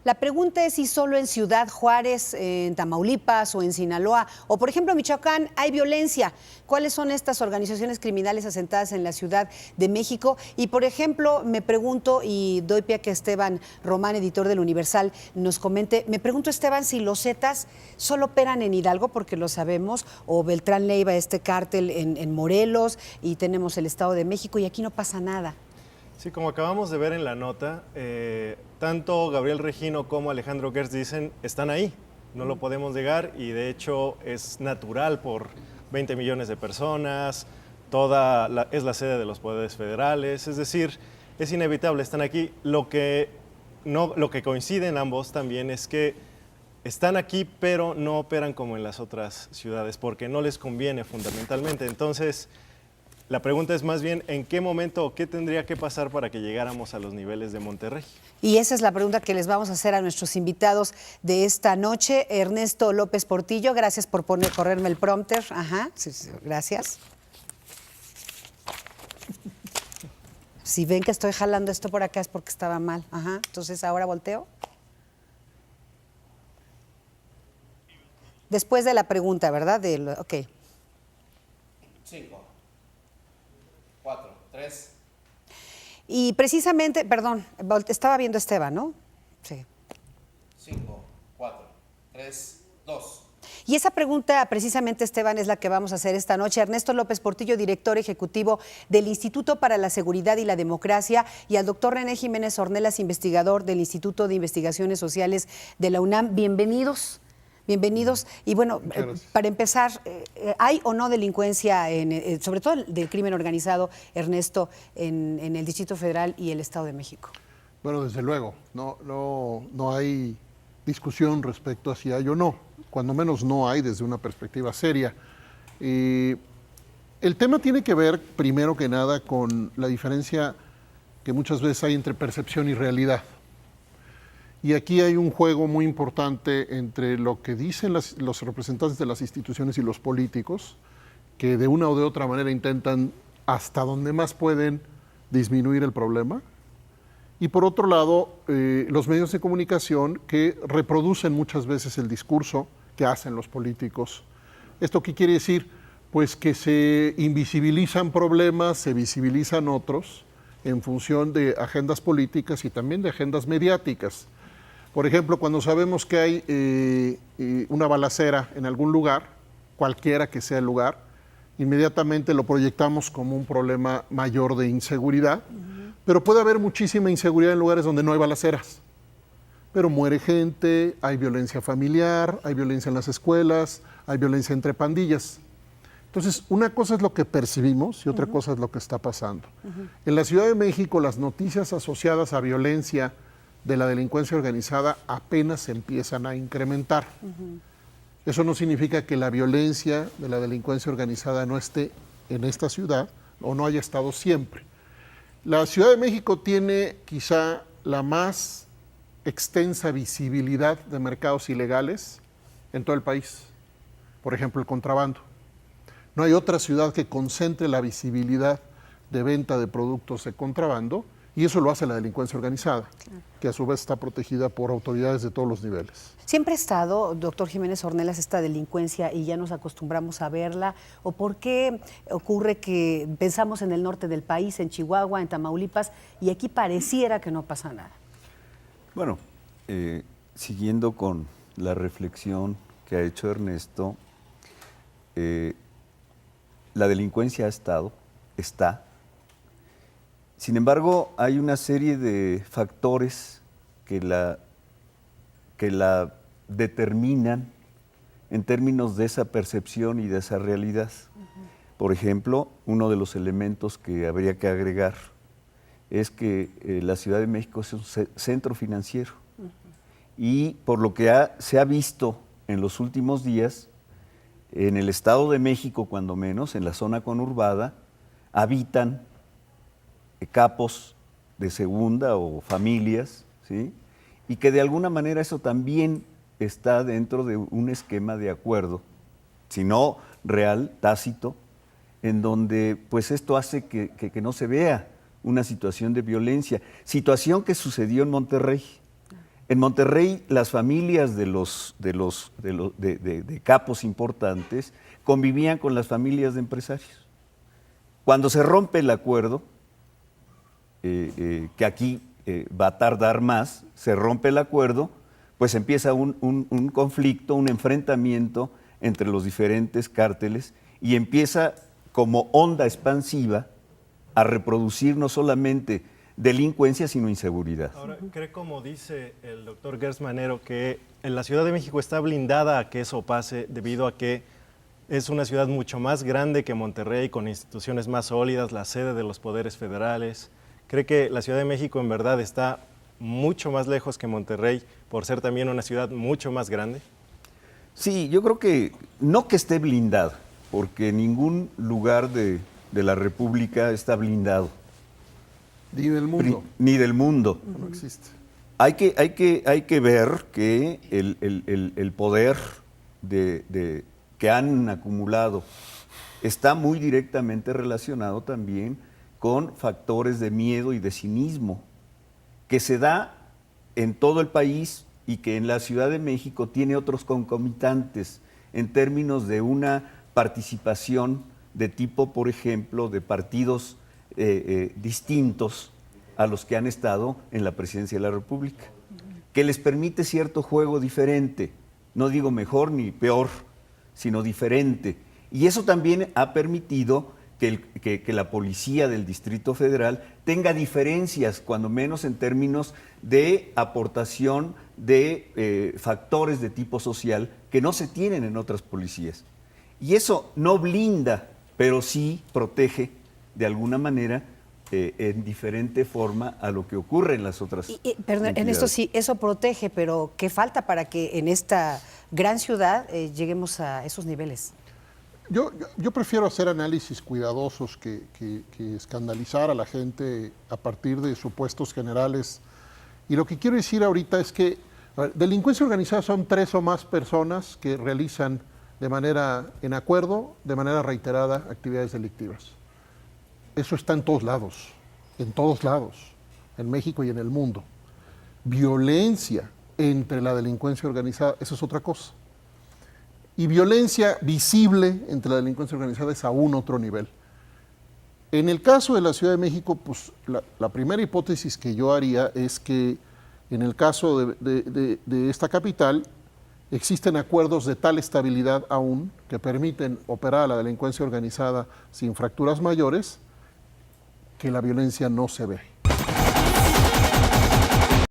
La pregunta es si solo en Ciudad Juárez, en Tamaulipas o en Sinaloa, o por ejemplo en Michoacán, hay violencia. ¿Cuáles son estas organizaciones criminales asentadas en la Ciudad de México? Y por ejemplo, me pregunto, y doy pie a que Esteban Román, editor del Universal, nos comente, me pregunto, Esteban, si los Zetas solo operan en Hidalgo, porque lo sabemos, o Beltrán Leiva, este cártel en Morelos, y tenemos el Estado de México, y aquí no pasa nada. Sí, como acabamos de ver en la nota, tanto Gabriel Regino como Alejandro Gertz dicen, están ahí, no lo podemos negar, y de hecho es natural por 20 millones de personas, es la sede de los poderes federales, es decir, es inevitable, están aquí. Lo que coinciden ambos también es que están aquí, pero no operan como en las otras ciudades, porque no les conviene fundamentalmente. Entonces, la pregunta es más bien, ¿en qué momento o qué tendría que pasar para que llegáramos a los niveles de Monterrey? Y esa es la pregunta que les vamos a hacer a nuestros invitados de esta noche. Ernesto López Portillo, gracias por correrme el prompter. Ajá, sí, gracias. Si ven que estoy jalando esto por acá es porque estaba mal. Ajá, entonces ahora volteo. Después de la pregunta, ¿verdad? Ok. 5, 4, 3. Y precisamente, perdón, estaba viendo a Esteban, ¿no? Sí. 5, 4, 3, 2. Y esa pregunta, precisamente, Esteban, es la que vamos a hacer esta noche. Ernesto López Portillo, director ejecutivo del Instituto para la Seguridad y la Democracia, y al doctor René Jiménez Ornelas, investigador del Instituto de Investigaciones Sociales de la UNAM. Bienvenidos. Bienvenidos. Y bueno, para empezar, ¿hay o no delincuencia, sobre todo del crimen organizado, Ernesto, en el Distrito Federal y el Estado de México? Bueno, desde luego, no hay discusión respecto a si hay o no, cuando menos no hay desde una perspectiva seria. El tema tiene que ver, primero que nada, con la diferencia que muchas veces hay entre percepción y realidad. Y aquí hay un juego muy importante entre lo que dicen los representantes de las instituciones y los políticos, que de una o de otra manera intentan, hasta donde más pueden, disminuir el problema. Y por otro lado, los medios de comunicación que reproducen muchas veces el discurso que hacen los políticos. ¿Esto qué quiere decir? Pues que se invisibilizan problemas, se visibilizan otros en función de agendas políticas y también de agendas mediáticas. Por ejemplo, cuando sabemos que hay una balacera en algún lugar, cualquiera que sea el lugar, inmediatamente lo proyectamos como un problema mayor de inseguridad, pero puede haber muchísima inseguridad en lugares donde no hay balaceras. Pero muere gente, hay violencia familiar, hay violencia en las escuelas, hay violencia entre pandillas. Entonces, una cosa es lo que percibimos y otra cosa es lo que está pasando. En la Ciudad de México, las noticias asociadas a violencia de la delincuencia organizada apenas se empiezan a incrementar. Eso no significa que la violencia de la delincuencia organizada no esté en esta ciudad o no haya estado siempre. La Ciudad de México tiene quizá la más extensa visibilidad de mercados ilegales en todo el país. Por ejemplo, el contrabando. No hay otra ciudad que concentre la visibilidad de venta de productos de contrabando, y eso lo hace la delincuencia organizada, que a su vez está protegida por autoridades de todos los niveles. ¿Siempre ha estado, doctor Jiménez Ornelas, esta delincuencia y ya nos acostumbramos a verla? ¿O por qué ocurre que pensamos en el norte del país, en Chihuahua, en Tamaulipas, y aquí pareciera que no pasa nada? Bueno, siguiendo con la reflexión que ha hecho Ernesto, la delincuencia está. Sin embargo, hay una serie de factores que la determinan en términos de esa percepción y de esa realidad. Por ejemplo, uno de los elementos que habría que agregar es que la Ciudad de México es un centro financiero. Y por lo que se ha visto en los últimos días, en el Estado de México, cuando menos, en la zona conurbada, habitan capos de segunda o familias, ¿sí? Y que de alguna manera eso también está dentro de un esquema de acuerdo, si no real, tácito, en donde pues esto hace que no se vea una situación de violencia, situación que sucedió en Monterrey, En Monterrey, las familias de capos importantes convivían con las familias de empresarios. Cuando se rompe el acuerdo, que aquí va a tardar más, se rompe el acuerdo, pues empieza un conflicto, un enfrentamiento entre los diferentes cárteles y empieza como onda expansiva a reproducir no solamente delincuencia, sino inseguridad. Ahora, cree como dice el doctor Gertz Manero que en la Ciudad de México está blindada a que eso pase debido a que es una ciudad mucho más grande que Monterrey, con instituciones más sólidas, la sede de los poderes federales. ¿Cree que la Ciudad de México en verdad está mucho más lejos que Monterrey por ser también una ciudad mucho más grande? Sí, yo creo que no que esté blindado, porque ningún lugar de la República está blindado. Ni del mundo. Ni del mundo. No existe. Hay que ver que el poder que han acumulado está muy directamente relacionado también con factores de miedo y de cinismo, que se da en todo el país y que en la Ciudad de México tiene otros concomitantes en términos de una participación de tipo, por ejemplo, de partidos distintos a los que han estado en la presidencia de la República, que les permite cierto juego diferente, no digo mejor ni peor, sino diferente. Y eso también ha permitido que la policía del Distrito Federal tenga diferencias, cuando menos en términos de aportación de factores de tipo social que no se tienen en otras policías. Y eso no blinda, pero sí protege de alguna manera en diferente forma a lo que ocurre en las otras Perdón, en esto sí, eso protege, pero ¿qué falta para que en esta gran ciudad lleguemos a esos niveles? Yo prefiero hacer análisis cuidadosos que escandalizar a la gente a partir de supuestos generales. Y lo que quiero decir ahorita es que delincuencia organizada son 3 o más personas que realizan en acuerdo, de manera reiterada, actividades delictivas. Eso está en todos lados, en México y en el mundo. Violencia entre la delincuencia organizada, eso es otra cosa. Y violencia visible entre la delincuencia organizada es aún otro nivel. En el caso de la Ciudad de México, pues la primera hipótesis que yo haría es que en el caso de esta capital existen acuerdos de tal estabilidad aún que permiten operar a la delincuencia organizada sin fracturas mayores, que la violencia no se ve.